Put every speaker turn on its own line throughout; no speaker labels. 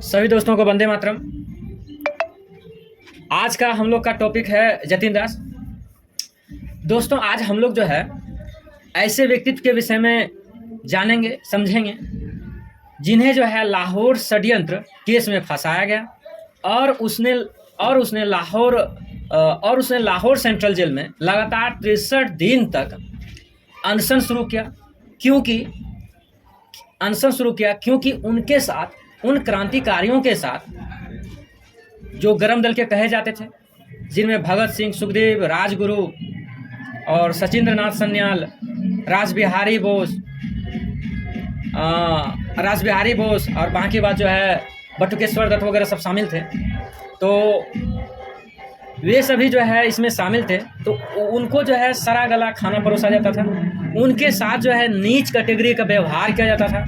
सभी दोस्तों को वंदे मातरम। आज का हम लोग का टॉपिक है जतिन दास। दोस्तों, आज हम लोग जो है ऐसे व्यक्तित्व के विषय में जानेंगे, समझेंगे जिन्हें जो है लाहौर षड्यंत्र केस में फंसाया गया और उसने लाहौर सेंट्रल जेल में लगातार 63 दिन तक अनशन शुरू किया। क्योंकि उनके साथ, उन क्रांतिकारियों के साथ जो गरम दल के कहे जाते थे, जिनमें भगत सिंह, सुखदेव, राजगुरु और सचिंद्रनाथ सन्याल, रासबिहारी बोस और बाकी बात जो है बटुकेश्वर दत्त वगैरह सब शामिल थे। तो वे सभी जो है इसमें शामिल थे। तो उनको जो है सरा गला खाना परोसा जाता था, उनके साथ जो है नीच कैटेगरी का व्यवहार किया जाता था।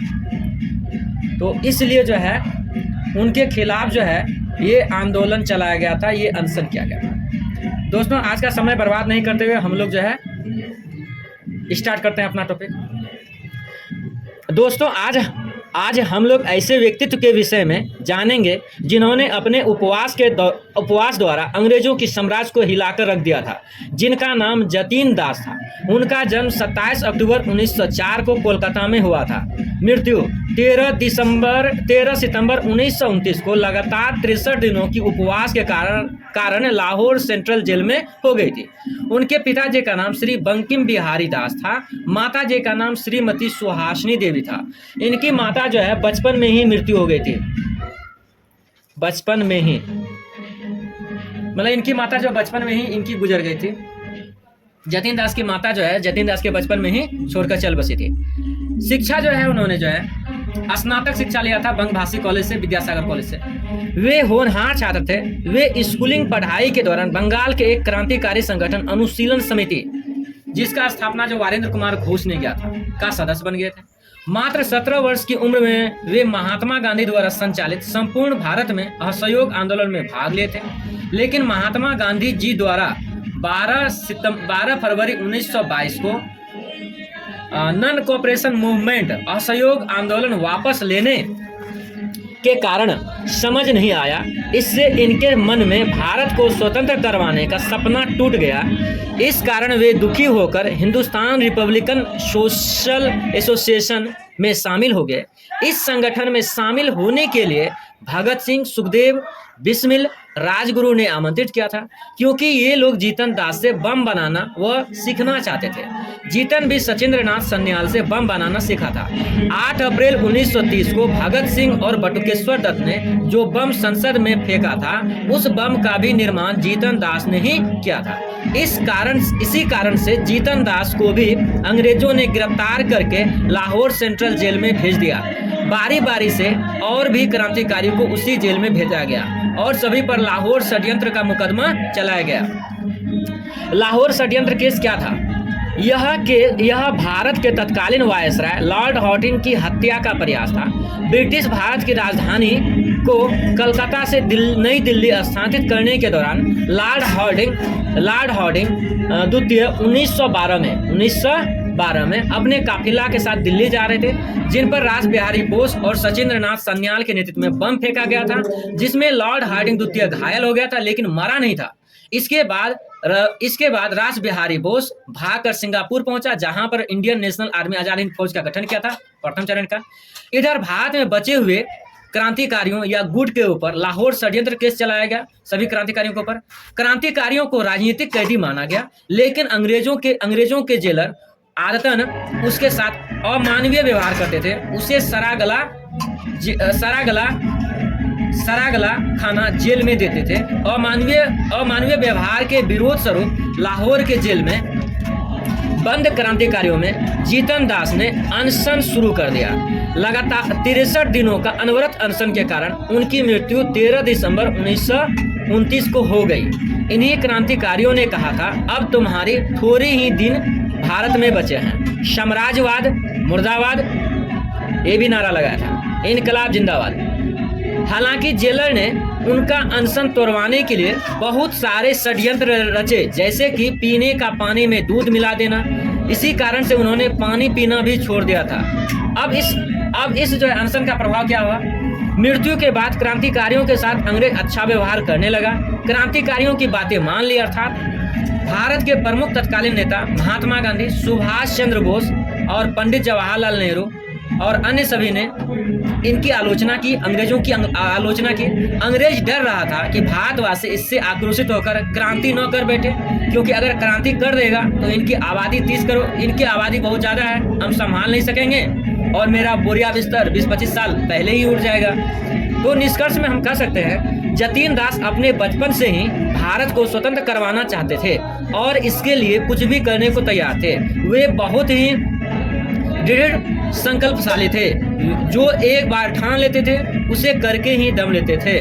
तो इसलिए जो है उनके खिलाफ जो है ये आंदोलन चलाया गया था, ये अनशन किया गया था। दोस्तों, आज का समय बर्बाद नहीं करते हुए हम लोग जो है स्टार्ट करते हैं अपना टॉपिक। दोस्तों, आज हम लोग ऐसे व्यक्तित्व के विषय में जानेंगे जिन्होंने अपने उपवास द्वारा अंग्रेजों की साम्राज्य को हिलाकर रख दिया था, जिनका नाम जतिन दास था। उनका जन्म 27 अक्टूबर 1904 को कोलकाता में हुआ था। मृत्यु 13 सितंबर 1929 को लगातार 63 दिनों की उपवास के कारण लाहौर सेंट्रल जेल में हो गई थी। उनके पिताजी का नाम श्री बंकिम बिहारी दास था। माता जी का नाम श्रीमती सुहासिनी देवी था। इनकी माता जो है बचपन में ही मृत्यु हो गई थी। बचपन में ही मतलब इनकी माता जो बचपन में ही इनकी गुजर गई थी। जतिन दास की माता जो है जतिन दास के बचपन में ही छोड़कर चल बसी थी। शिक्षा जो है उन्होंने जो है स्नातक शिक्षा लिया था बंगभाषी कॉलेज से, विद्यासागर कॉलेज से। वे होनहार छात्र थे। वे स्कूलिंग पढ़ाई के दौरान बंगाल के एक क्रांतिकारी संगठन अनुशीलन समिति, जिसका स्थापना जो वारेंद्र कुमार घोष ने किया था, का सदस्य बन गए थे। मात्र 17 वर्ष की उम्र में वे महात्मा गांधी द्वारा संचालित संपूर्ण भारत में असहयोग आंदोलन में भाग लिए थे। लेकिन महात्मा गांधी जी द्वारा 12 फरवरी 1922 को नॉन कोऑपरेशन मूवमेंट असहयोग आंदोलन वापस लेने के कारण समझ नहीं आया। इससे इनके मन में भारत को स्वतंत्र करवाने का सपना टूट गया। इस कारण वे दुखी होकर हिंदुस्तान रिपब्लिकन सोशल एसोसिएशन में शामिल हो गए। इस संगठन में शामिल होने के लिए भगत सिंह, सुखदेव, बिस्मिल, राजगुरु ने आमंत्रित किया था, क्योंकि ये लोग जीतन दास से बम बनाना व सीखना चाहते थे। जीतन भी सचिंद्रनाथ सन्याल से बम बनाना सीखा था। 8 अप्रैल 1930 को भगत सिंह और बटुकेश्वर दत्त ने जो बम संसद में फेंका था, उस बम का भी निर्माण जीतन दास ने ही किया था। इसी कारण से जीतन दास को भी अंग्रेजों ने गिरफ्तार करके लाहौर सेंट्रल जेल में भेज दिया। बारी बारी से और भी क्रांतिकारियों को उसी जेल में भेजा गया और सभी पर लाहौर षड्यंत्र का मुकदमा चलाया गया। लाहौर षड्यंत्र केस क्या था? यह भारत के तत्कालीन वायसराय लॉर्ड हॉटिंग की हत्या का प्रयास था। ब्रिटिश भारत की राजधानी को कलकत्ता से नई दिल्ली स्थानांतरित करने के दौरान लॉर्ड हॉटिंग द्वितीय 1912 में अपने काफिला के साथ दिल्ली जा रहे थे, जिन पर रासबिहारी बोस और सचिंद्रनाथ सन्याल के नेतृत्व में बम फेंका गया था, जिसमें लॉर्ड हॉटिंग द्वितीय घायल हो गया था लेकिन मरा नहीं था। इसके बाद रासबिहारी बोस भागकर सिंगापुर पहुंचा, जहां पर Indian national army Azad Hind फौज का गठन किया था, प्रथम चरण का। इधर भारत में बचे हुए क्रांतिकारियों या गुट के ऊपर लाहौर षड्यंत्र केस चलाया गया। सभी क्रांतिकारियों के ऊपर। क्रांतिकारियों को राजनीतिक कैदी माना गया, लेकिन अंग्रेजों के जेलर आदतन उसके साथ अमानवीय व्यवहार करते थे। उसे सरा गला खाना जेल में देते थे। अमानवीय व्यवहार के विरोध स्वरूप लाहौर के जेल में बंद क्रांतिकारियों में जीतन दास ने अनशन शुरू कर दिया। लगातार 63 दिनों का अनवरत अनशन के कारण उनकी मृत्यु 13 दिसंबर 1929 को हो गई। इन्हीं क्रांतिकारियों ने कहा था, अब तुम्हारी थोड़े ही दिन भारत में बचे हैं। साम्राज्यवाद मुर्दाबाद, ये भी नारा लगाया था। इनकलाब जिंदाबाद। हालांकि जेलर ने उनका अनशन तोड़वाने के लिए बहुत सारे षड्यंत्र रचे, जैसे कि पीने का पानी में दूध मिला देना, इसी कारण से उन्होंने पानी पीना भी छोड़ दिया था। अब इस जो है अनशन का प्रभाव क्या हुआ? मृत्यु के बाद क्रांतिकारियों के साथ अंग्रेज अच्छा व्यवहार करने लगा, क्रांतिकारियों की बातें मान ली। अर्थात भारत के प्रमुख तत्कालीन नेता महात्मा गांधी, सुभाष चंद्र बोस और पंडित जवाहरलाल नेहरू और अन्य सभी ने इनकी आलोचना की, अंग्रेजों की आलोचना की। अंग्रेज डर रहा था कि भारतवासी इससे आक्रोशित होकर क्रांति न कर बैठे, क्योंकि अगर क्रांति कर देगा तो इनकी आबादी 30 करोड़, इनकी आबादी बहुत ज़्यादा है, हम संभाल नहीं सकेंगे और मेरा बोरिया बिस्तर 20-25 साल पहले ही उड़ जाएगा। तो निष्कर्ष में हम कह सकते हैं जतीन दास अपने बचपन से ही भारत को स्वतंत्र करवाना चाहते थे और इसके लिए कुछ भी करने को तैयार थे। वे बहुत ही दृढ़ संकल्पशाली थे, जो एक बार ठान लेते थे उसे करके ही दम लेते थे।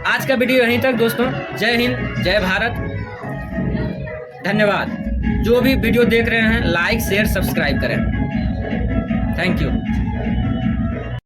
आज का वीडियो यहीं तक दोस्तों। जय हिंद, जय भारत, धन्यवाद। जो भी वीडियो देख रहे हैं लाइक शेयर सब्सक्राइब करें। Thank you.